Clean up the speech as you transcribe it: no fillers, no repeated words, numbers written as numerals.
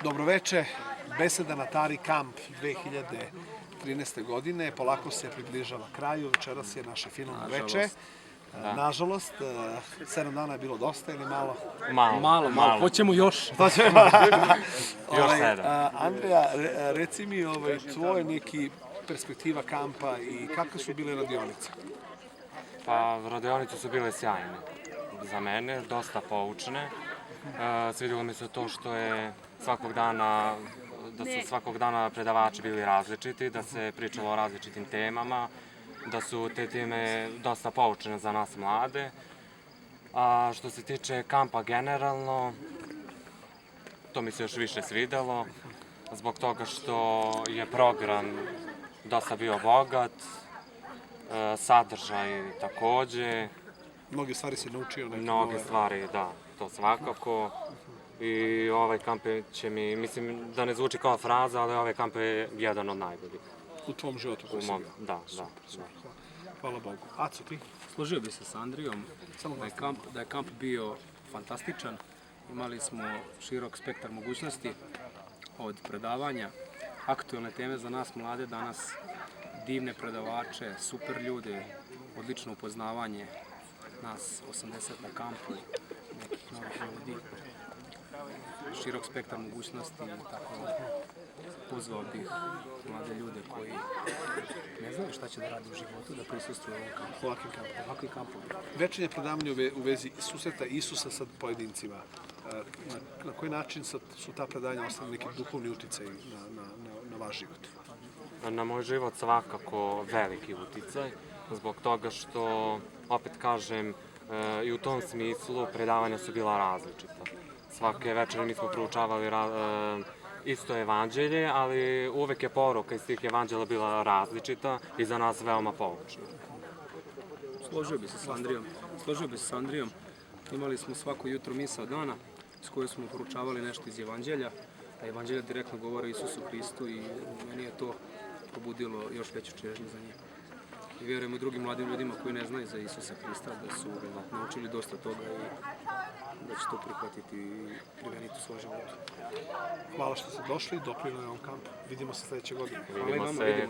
Dobroveče, beseda na Tari Kamp 2013. godine polako se približava kraju, večeras je naše finalno veče. Nažalost, 7 dana je bilo dosta ili malo? Malo. Hoćemo još. Još 7. Andreja, reci mi tvoj neki perspektiva kampa i kakve su bile radionice? Pa, radionice su bile sjajne. Za mene, dosta poučne. Svidjelo mi se to što je da su svakog dana predavači bili različiti, da se pričalo o različitim temama, da su te teme dosta poučene za nas mlade. A što se tiče kampa generalno, to mi se još više svidjelo, zbog toga što je program dosta bio bogat, sadržaj takođe. Mnoge stvari se naučio. Mnoge stvari, da, to svakako. I ovaj kamp će mi, mislim da ne zvuči kao fraza, ali ovaj kamp je jedan od najboljih. U tvom životu koji si bio? Da. Hvala Bogu. Aco, ti? Složio bi se s Andrijom da je kamp bio fantastičan. Imali smo širok spektar mogućnosti od predavanja, aktualne teme za nas mlade, danas divne predavače, super ljude, odlično upoznavanje nas 80 na kampu, nekih novih ljudi, širok spektar mogućnosti, tako da pozvao bih mlade ljude koji ne znaju šta će da rade u životu, da prisustuju ovakvim kampovima. Večernje predavanje u vezi susreta Isusa sa pojedincima. Na koji način su ta predavanja ostavili neki duhovni uticaj na vaš život? Na moj život svakako veliki uticaj, zbog toga što, opet kažem, i u tom smislu predavanja su bila različita. Svake večeri mi smo proučavali isto evanđelje, ali uvek je poruka iz tih evanđelja bila različita i za nas veoma poučna. Složio bi se s Andrijom. Imali smo svako jutro misao dana s kojoj smo proučavali nešto iz evanđelja, a evanđelja direktno govore o Isusu Hristu i meni je to probudilo još veću čežnju za njih. I vjerujem i drugim mladim ljudima koji ne znaju za Isusa Hrista da su naučili dosta toga i da će to prihvatiti i primeniti u svoj životu. Hvala što ste došli i doprinuli ovom kampu. Vidimo se sljedeće godine. Vidimo se.